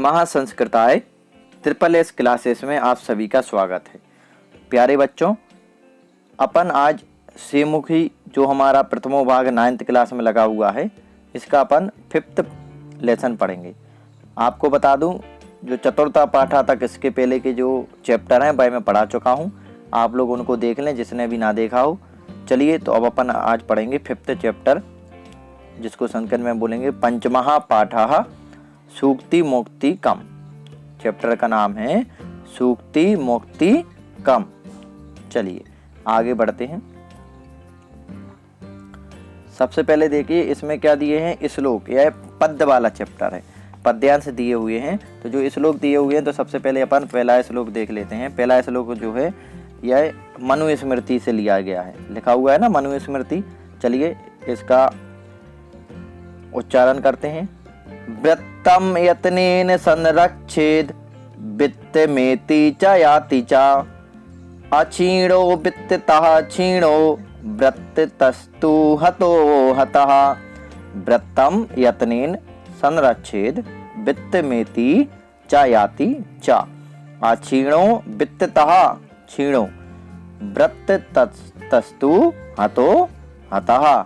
नमः संस्कृताय triple S classes में आप सभी का स्वागत है। प्यारे बच्चों, अपन आज सेमुखी जो हमारा प्रथमो भाग 9th क्लास में लगा हुआ है, इसका अपन 5th लेसन पढ़ेंगे। आपको बता दूं, जो चतुर्था पाठा तक इसके पहले के जो चैप्टर हैं वह मैं पढ़ा चुका हूं। आप लोग उनको देख लें जिसने भी ना देखा हो। चलिए, तो अब अपन आज पढ़ेंगे 5th चैप्टर, जिसको संस्कृत में बोलेंगे पंचमः पाठः सूक्ति मुक्ति कम। चैप्टर का नाम है सूक्ति मुक्ति कम। चलिए आगे बढ़ते हैं। सबसे पहले देखिए इसमें क्या दिए हैं, श्लोक। यह पद्य वाला चैप्टर है, पद्यांश दिए हुए हैं। तो जो श्लोक दिए हुए हैं, तो सबसे पहले अपन पहला श्लोक देख लेते हैं। पहला श्लोक जो है यह मनुस्मृति से लिया गया है, लिखा हुआ है ना मनुस्मृति। चलिए इसका उच्चारण करते हैं। वृत्तम यत्नेन संरक्षेद वित्तमेति च याति च अक्षीणो वित्ततः क्षीणो वृत्तस्तु हतो हतः। वृत्तम यत्नेन संरक्षेद वित्तमेति च याति च अक्षीणो वित्ततः क्षीणो वृत्तस्तु हतो हतः।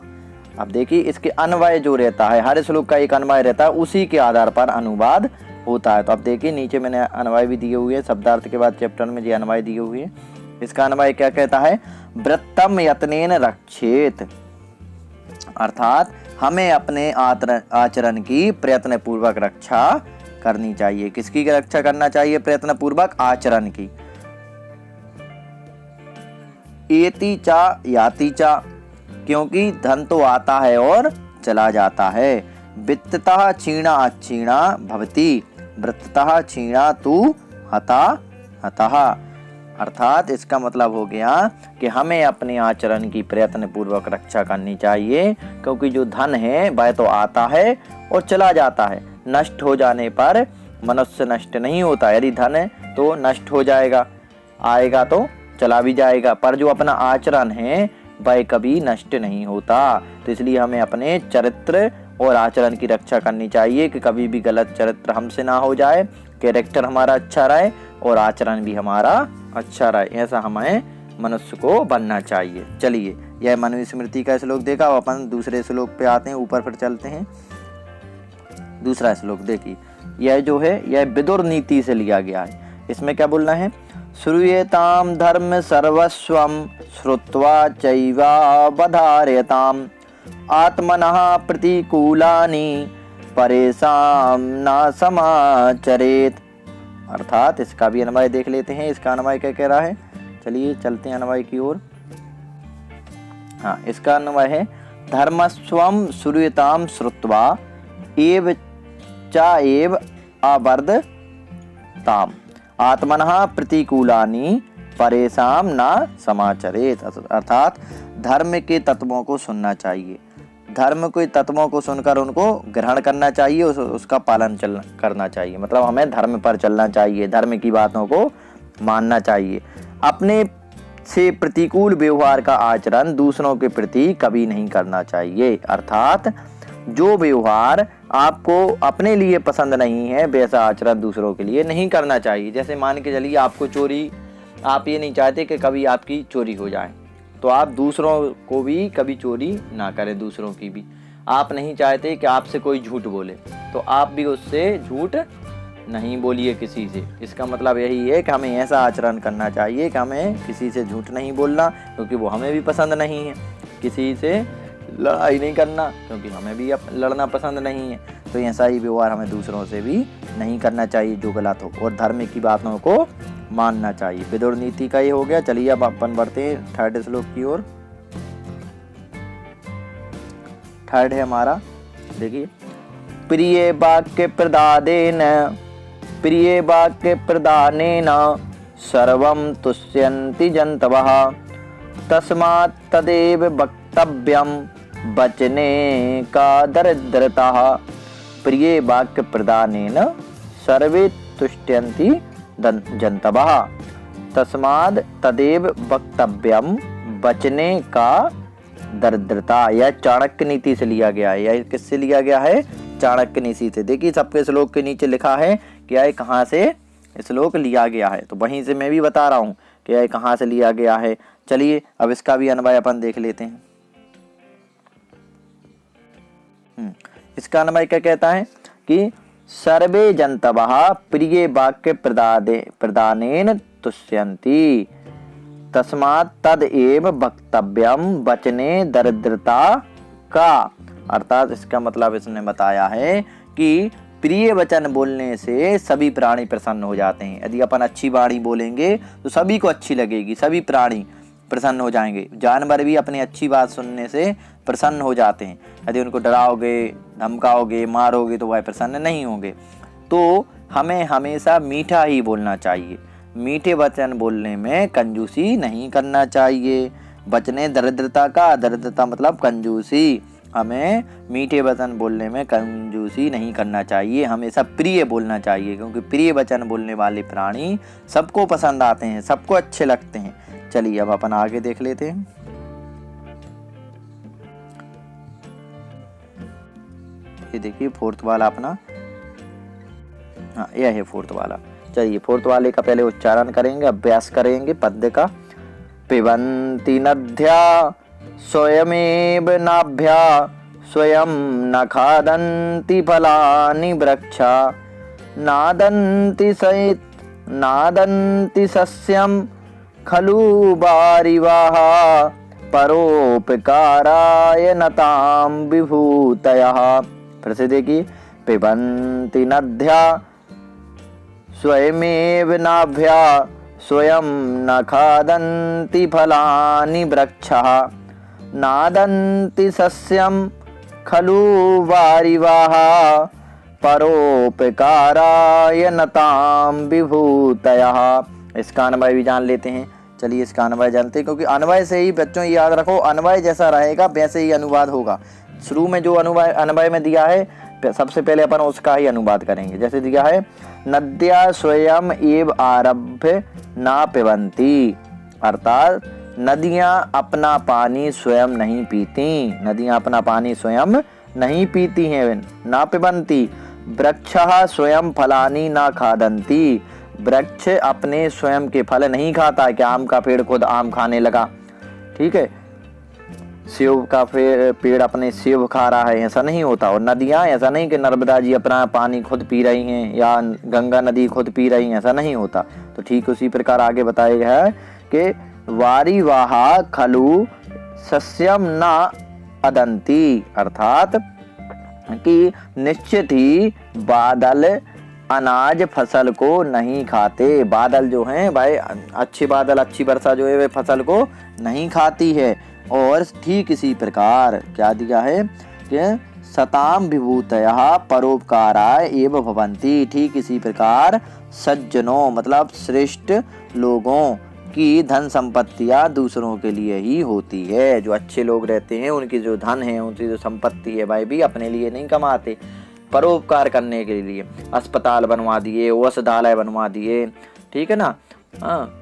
अब देखिए इसके अन्वय जो रहता है, हर श्लोक का एक अन्वय रहता है, उसी के आधार पर अनुवाद होता है। तो अब देखिए नीचे मैंने अन्वय भी दिए हुए हैं, शब्दार्थ के बाद चैप्टर में ये अन्वय दिए हुए हैं। इसका अन्वय क्या कहता है, वृत्तम यत्नेन रक्षेत, अर्थात हमें अपने आचरण की प्रयत्न पूर्वक रक्षा करनी चाहिए। किसकी रक्षा करना चाहिए? प्रयत्न पूर्वक आचरण की। एति चा याति चा, क्योंकि धन तो आता है और चला जाता है। वित्ततः क्षीणा अक्षीणा भवति, वृत्ततः क्षीणा तु हता हतः। अर्थात इसका मतलब हो गया कि हमें अपने आचरण की प्रयत्न पूर्वक रक्षा करनी चाहिए, क्योंकि जो धन है वह तो आता है और चला जाता है। नष्ट हो जाने पर मनुष्य नष्ट नहीं होता। यदि धन है तो नष्ट हो जाएगा, आएगा तो चला भी जाएगा, पर जो अपना आचरण है वह कभी नष्ट नहीं होता। तो इसलिए हमें अपने चरित्र और आचरण की रक्षा करनी चाहिए कि कभी भी गलत चरित्र हमसे ना हो जाए, कैरेक्टर हमारा अच्छा रहे और आचरण भी हमारा अच्छा रहे। ऐसा हमें मनुष्य को बनना चाहिए। चलिए, यह मनुस्मृति का श्लोक देखा। अब अपन दूसरे श्लोक पे आते हैं, ऊपर फिर चलते हैं। दूसरा श्लोक देखिए, यह जो है यह विदुर नीति से लिया गया है। इसमें क्या बोलना है, श्रूयेताम धर्म सर्वस्वम श्रुत्वा चैवावधारयताम आत्मनः प्रतिकूलानि परेषां न समाचरेत। अर्थात इसका भी अन्वय देख लेते हैं। इसका अन्वय क्या कह रहा है, चलिए चलते हैं अन्वय की ओर। हाँ, इसका अन्वय है धर्मस्वम श्रूयताम श्रुत्वा एव च एव अवर्धताम आत्मनः प्रतिकूलानि परेषां न समाचरेत। अर्थात धर्म के तत्वों को सुनना चाहिए, धर्म के तत्वों को सुनकर उनको ग्रहण करना चाहिए, उसका पालन करना चाहिए। मतलब हमें धर्म पर चलना चाहिए, धर्म की बातों को मानना चाहिए। अपने से प्रतिकूल व्यवहार का आचरण दूसरों के प्रति कभी नहीं करना चाहिए। अर्थात जो व्यवहार आपको अपने लिए पसंद नहीं है, वैसा आचरण दूसरों के लिए नहीं करना चाहिए। जैसे मान के चलिए आपको चोरी, आप ये नहीं चाहते कि कभी आपकी चोरी हो जाए, तो आप दूसरों को भी कभी चोरी ना करें। दूसरों की भी आप नहीं चाहते कि आपसे कोई झूठ बोले, तो आप भी उससे झूठ नहीं बोलिए किसी से। इसका मतलब यही है कि हमें ऐसा आचरण करना चाहिए कि हमें किसी से झूठ नहीं बोलना, क्योंकि वो हमें भी पसंद नहीं है। किसी से लड़ाई नहीं करना, क्योंकि हमें भी लड़ना पसंद नहीं है। तो ऐसा ही व्यवहार हमें दूसरों से भी नहीं करना चाहिए जो गलत हो, और धर्म की बातों को मानना चाहिए। विदुर नीति का ये हो गया। चलिए अब अपन बढ़ते हैं 3rd श्लोक की ओर। 3rd है हमारा, देखिए, प्रिय वाक्य प्रदानेन सर्वं तुष्यन्ति जन्तवः तस्मात् तदेव वक्तव्यं वचने का दरिद्रता। प्रिय वाक्य प्रदानेन सर्वे तुष्यन्ति जन्तवः तस्माद् तदेव वक्तव्यम वचने का दरिद्रता। यह चाणक्य नीति से लिया गया है। यह किससे लिया गया है? चाणक्य नीति से। देखिए सबके श्लोक के नीचे लिखा है कि यह कहाँ से श्लोक लिया गया है। तो वहीं से मैं भी बता रहा हूँ कि यह कहाँ से लिया गया है। चलिए अब इसका भी अन्वय अपन देख लेते हैं। इसका अन्वय क्या कहता है कि सर्वे जन्तवः प्रिय वाक्य प्रदानेन तुष्यन्ति तस्मात् तद एव वक्तव्यम वचने दरिद्रता का। अर्थात इसका मतलब इसने बताया है कि प्रिय वचन बोलने से सभी प्राणी प्रसन्न हो जाते हैं। यदि अपन अच्छी वाणी बोलेंगे तो सभी को अच्छी लगेगी, सभी प्राणी प्रसन्न हो जाएंगे। जानवर भी अपनी अच्छी बात सुनने से प्रसन्न हो जाते हैं। यदि उनको डराओगे, धमकाओगे, मारोगे तो वह प्रसन्न नहीं होंगे। तो हमें हमेशा मीठा ही बोलना चाहिए, मीठे वचन बोलने में कंजूसी नहीं करना चाहिए। बचने दरिद्रता का, दरिद्रता मतलब कंजूसी। हमें मीठे वचन बोलने में कंजूसी नहीं करना चाहिए, हमेशा प्रिय बोलना चाहिए, क्योंकि प्रिय वचन बोलने वाले प्राणी सबको पसंद आते हैं, सबको अच्छे लगते हैं। चलिए अब अपन आगे देख लेते हैं। ये देखिए फोर्थ वाला अपना, हाँ यह है फोर्थ वाला। चलिए फोर्थ वाले का पहले उच्चारण करेंगे, अभ्यास करेंगे पद्य का। पिबन्ति नद्या स्वयमेव नाभ्या स्वयं न खादन्ति फलानि वृक्षा नादन्ति सस्यं खलु वारिवाः परोपकाराय नतां विभूतयः। फिर से देखिए, पिबन्ति नद्या स्वयमेव नाभ्या स्वयं न खादन्ति फलानि वृक्षः नादन्ति सस्यं खलु वारिवाः परोपकाराय नतां विभूतयः। इसका अन्वय भी जान लेते हैं। चलिए इसका अन्वय जानते हैं, क्योंकि अन्वय से ही बच्चों याद रखो, अन्वय जैसा रहेगा वैसे ही अनुवाद होगा। शुरू में जो अन्वय में दिया है सबसे पहले अपन उसका ही अनुवाद करेंगे। जैसे दिया है, नद्या स्वयं एव आरभ्य ना पिबन्ति, अर्थात नदियां अपना पानी स्वयं नहीं पीती, नदियां अपना पानी स्वयं नहीं पीती हैं। ना पिबन्ति, वृक्षः स्वयं फलानि ना खादन्ति, वृक्ष अपने स्वयं के फल नहीं खाता। क्या आम का पेड़ खुद आम खाने लगा, ठीक है, सेब का पेड़ अपने सेब खा रहा है, ऐसा नहीं होता। और नदियां ऐसा नहीं कि नर्मदा जी अपना पानी खुद पी रही हैं या गंगा नदी खुद पी रही हैं, ऐसा नहीं होता। तो ठीक उसी प्रकार आगे बताया गया है कि वारिवाहा खलु सस्यम न अदंती, अर्थात कि निश्चित ही बादल अनाज फसल को नहीं खाते। बादल जो हैं भाई, अच्छे बादल, अच्छी वर्षा जो है वे फसल को नहीं खाती है। और ठीक इसी प्रकार क्या दिया है कि सताम विभूतयः परोपकाराय एव भवन्ति, ठीक इसी प्रकार सज्जनों मतलब श्रेष्ठ लोगों की धन संपत्तियां दूसरों के लिए ही होती है। जो अच्छे लोग रहते हैं उनकी जो धन है, उनकी जो संपत्ति है भाई भी अपने लिए नहीं कमाते, परोपकार करने के लिए अस्पताल बनवा दिए, औषधालय बनवा दिए, ठीक है ना,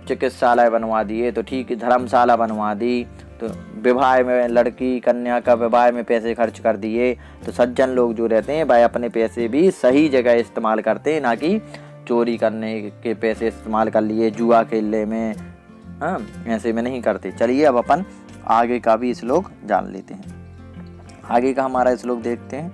चिकित्सालय बनवा दिए, तो ठीक धर्मशाला बनवा दी, तो विवाह में लड़की कन्या का विवाह में पैसे खर्च कर दिए। तो सज्जन लोग जो रहते हैं भाई अपने पैसे भी सही जगह इस्तेमाल करते हैं, ना कि चोरी करने के पैसे इस्तेमाल कर लिए, जुआ खेलने में, ऐसे में नहीं करते। चलिए अब अपन आगे का भी श्लोक जान लेते हैं। आगे का हमारा श्लोक देखते हैं।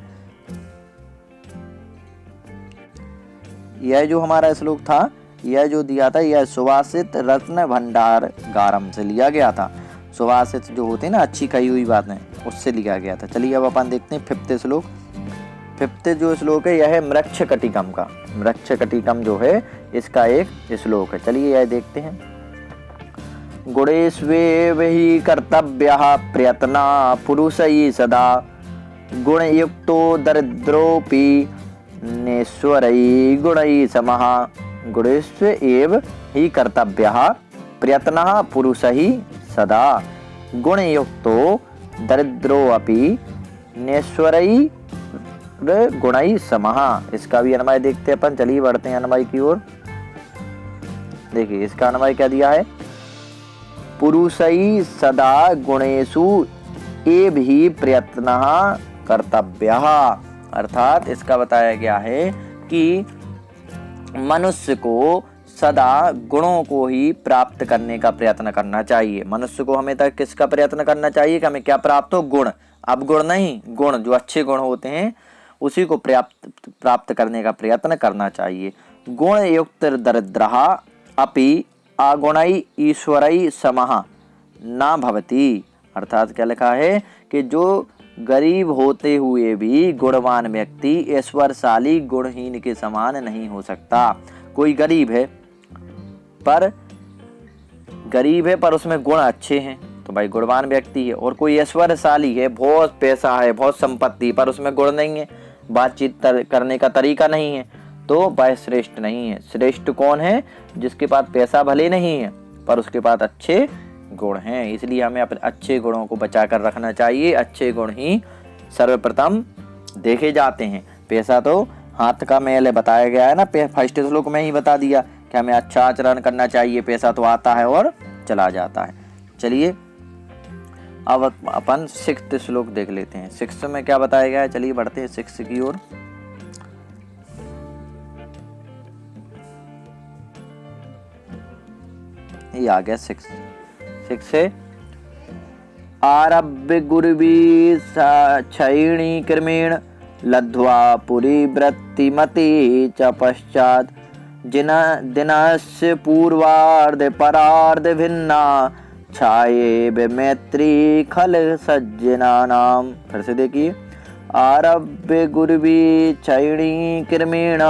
यह जो हमारा श्लोक था, यह जो दिया था, यह सुवासित रत्न भंडार गारम से लिया गया था। सुवासित जो होते हैं ना, अच्छी कही हुई बातें, उससे लिया गया था। चलिए अब अपन देखते हैं फिफ्थ श्लोक। फिफ्थ जो श्लोक है यह है मृक्ष कटिकम का। मृक्ष कटिकम जो है इसका एक श्लोक है। चलिए यह देखते हैं। गुणेष्वेव हि कर्तव्यः प्रयत्ना पुरुषैः सदा गुणयुक्तो दरिद्रोऽपि नेश्वरैः गुणैः समः। गुणेष्व एव हि कर्तव्यः प्रयत्नः पुरुषैः सदा गुणयुक्तो दरिद्रोऽपि नेश्वरैः गुणैः समः। इसका भी अन्वय देखते हैं अपन। चलिए बढ़ते हैं अन्वय की ओर। देखिए इसका अन्वय क्या दिया है, पुरुषैः सदा गुणेषु एव हि प्रयत्नः कर्तव्यः। अर्थात इसका बताया गया है कि मनुष्य को सदा गुणों को ही प्राप्त करने का प्रयत्न करना चाहिए। मनुष्य को हमें तक किसका प्रयत्न करना चाहिए कि हमें क्या प्राप्त हो? गुण। अब गुण नहीं, गुण जो अच्छे गुण होते हैं उसी को प्राप्त करने का प्रयत्न करना चाहिए। गुण युक्त दरिद्रः अपि अगुणै ईश्वरै समः ना भवति। अर्थात क्या लिखा है कि जो गरीब होते हुए भी गुणवान व्यक्ति ऐश्वर्यशाली गुणहीन के समान नहीं हो सकता। कोई गरीब है पर उसमें गुण अच्छे हैं तो भाई गुणवान व्यक्ति है, और कोई ऐश्वर्यशाली है, बहुत पैसा है, बहुत संपत्ति, पर उसमें गुण नहीं है, बातचीत करने का तरीका नहीं है, तो वह श्रेष्ठ नहीं है। श्रेष्ठ कौन है? जिसके पास पैसा भले नहीं है पर उसके पास अच्छे गुण हैं। इसलिए हमें अपने अच्छे गुणों को बचा कर रखना चाहिए। अच्छे गुण ही सर्वप्रथम देखे जाते हैं। पैसा तो हाथ का मैल है, बताया गया है ना, फर्स्ट श्लोक में ही बता दिया कि हमें अच्छा आचरण करना चाहिए। पैसा तो आता है और चला जाता है। चलिए अब अपन 6th श्लोक देख लेते हैं। 6 में क्या बताया गया है? चलिए बढ़ते हैं 6 की ओर। ये आ गया 6 से आरभ्य गुरुवी क्षयिणी क्रमेण लब्ध्वा पुरी वृत्तिमति च पश्चात् दिनस्य पूर्वार्ध परार्ध भिन्ना छाये मैत्री खल सज्जनानां। फिर से देखिए, आरभ्य गुरुवी क्षयिणी क्रमेण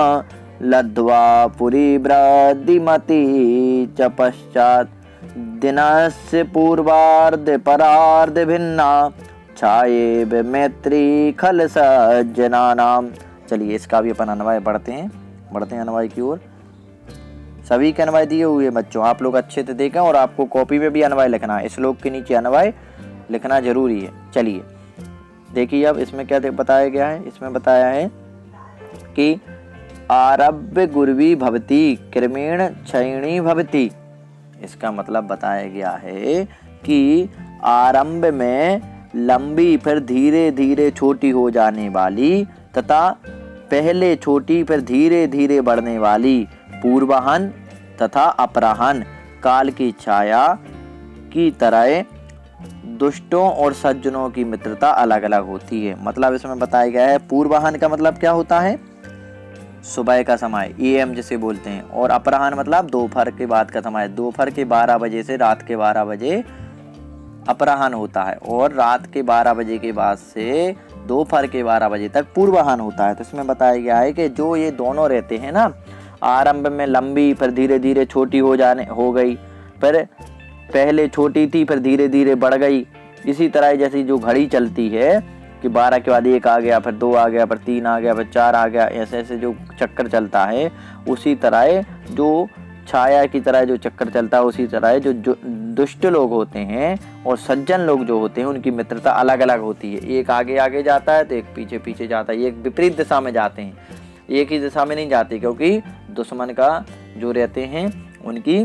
लब्ध्वा पुरी वृत्तिमति च पश्चात् दिनस्य पूर्वार्ध परार्ध भिन्ना छाये मैत्री खल सज्जनानां। चलिए इसका भी अपन अन्वय बढ़ते हैं अन्वय की ओर। सभी के अन्वय दिए हुए बच्चों, आप लोग अच्छे से देखें और आपको कॉपी में भी अन्वय लिखना है। श्लोक के नीचे अन्वय लिखना जरूरी है। चलिए देखिए अब इसमें क्या बताया गया है। इसमें बताया है कि आरभ्य गुरुवी भवति क्रमेण क्षयिणी भवति। इसका मतलब बताया गया है कि आरंभ में लंबी फिर धीरे धीरे छोटी हो जाने वाली तथा पहले छोटी फिर धीरे धीरे बढ़ने वाली पूर्वाहन तथा अपराहन काल की छाया की तरह दुष्टों और सज्जनों की मित्रता अलग अलग होती है। मतलब इसमें बताया गया है पूर्वाहन का मतलब क्या होता है? सुबह का समय, AM जिसे बोलते हैं, और अपराह्न मतलब दोपहर के बाद का समय। दोपहर के 12 बजे से रात के 12 बजे अपराह्न होता है और रात के 12 बजे के बाद से दोपहर के 12 बजे तक पूर्वाह्न होता है। तो इसमें बताया गया है कि जो ये दोनों रहते हैं ना, आरंभ में लंबी फिर धीरे धीरे छोटी हो गई, फिर पहले छोटी थी फिर धीरे धीरे बढ़ गई। इसी तरह जैसी जो घड़ी चलती है कि 12 के बाद 1 आ गया, फिर 2 आ गया, फिर 3 आ गया, फिर 4 आ गया, ऐसे ऐसे जो चक्कर चलता है, उसी तरह जो छाया की तरह जो चक्कर चलता है, उसी तरह जो दुष्ट लोग होते हैं और सज्जन लोग जो होते हैं उनकी मित्रता अलग अलग होती है। एक आगे आगे जाता है तो एक पीछे पीछे जाता है, एक विपरीत दिशा में जाते हैं, एक ही दिशा में नहीं जाते, क्योंकि दुश्मन का जो रहते हैं उनकी,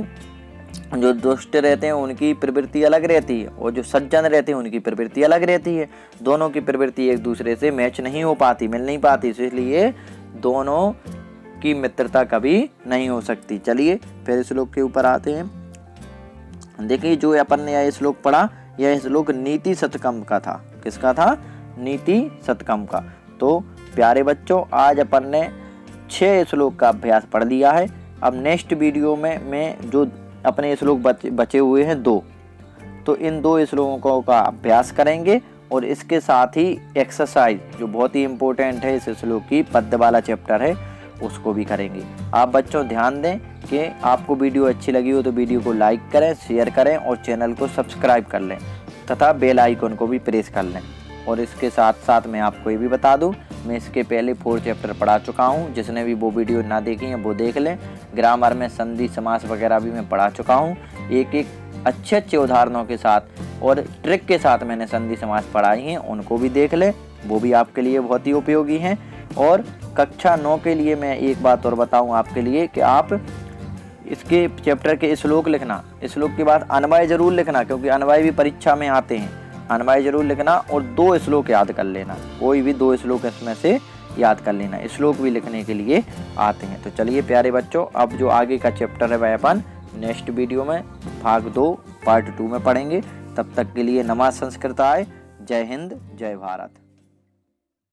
जो दुष्ट रहते हैं उनकी प्रवृत्ति अलग रहती है और जो सज्जन रहते हैं उनकी प्रवृत्ति अलग रहती है। दोनों की प्रवृत्ति एक दूसरे से मैच नहीं हो पाती, मिल नहीं पाती, इसलिए दोनों की मित्रता कभी नहीं हो सकती। चलिए फिर श्लोक के ऊपर आते हैं। देखिए जो अपन ने यह श्लोक पढ़ा, यह श्लोक नीति शतकम का था। किसका था? नीति शतकम का। तो प्यारे बच्चों, आज अपन ने 6 श्लोक का अभ्यास पढ़ लिया है। अब नेक्स्ट वीडियो में मैं जो अपने श्लोक बचे हुए हैं 2, तो इन 2 श्लोकों का अभ्यास करेंगे और इसके साथ ही एक्सरसाइज जो बहुत ही इम्पोर्टेंट है इस श्लोक की, पद्य वाला चैप्टर है, उसको भी करेंगे। आप बच्चों ध्यान दें कि आपको वीडियो अच्छी लगी हो तो वीडियो को लाइक करें, शेयर करें और चैनल को सब्सक्राइब कर लें तथा बेल आइकन को भी प्रेस कर लें। और इसके साथ साथ मैं आपको ये भी बता दूं, मैं इसके पहले 4 चैप्टर पढ़ा चुका हूं। जिसने भी वो वीडियो ना देखी है वो देख लें। ग्रामर में संधि समास वगैरह भी मैं पढ़ा चुका हूं। एक एक अच्छे उदाहरणों के साथ और ट्रिक के साथ मैंने संधि समास पढ़ाई हैं, उनको भी देख लें, वो भी आपके लिए बहुत ही उपयोगी हैं। और कक्षा 9 के लिए मैं एक बात और बताऊं आपके लिए कि आप इसके चैप्टर के श्लोक लिखना, श्लोक के बाद अन्वय जरूर लिखना, क्योंकि अन्वय भी परीक्षा में आते हैं। अन्वय जरूर लिखना और 2 श्लोक याद कर लेना, कोई भी 2 श्लोक इसमें से याद कर लेना, श्लोक भी लिखने के लिए आते हैं। तो चलिए प्यारे बच्चों, अब जो आगे का चैप्टर है वह अपन नेक्स्ट वीडियो में भाग 2 पार्ट 2 में पढ़ेंगे। तब तक के लिए नमः संस्कृताय। जय हिंद, जय भारत।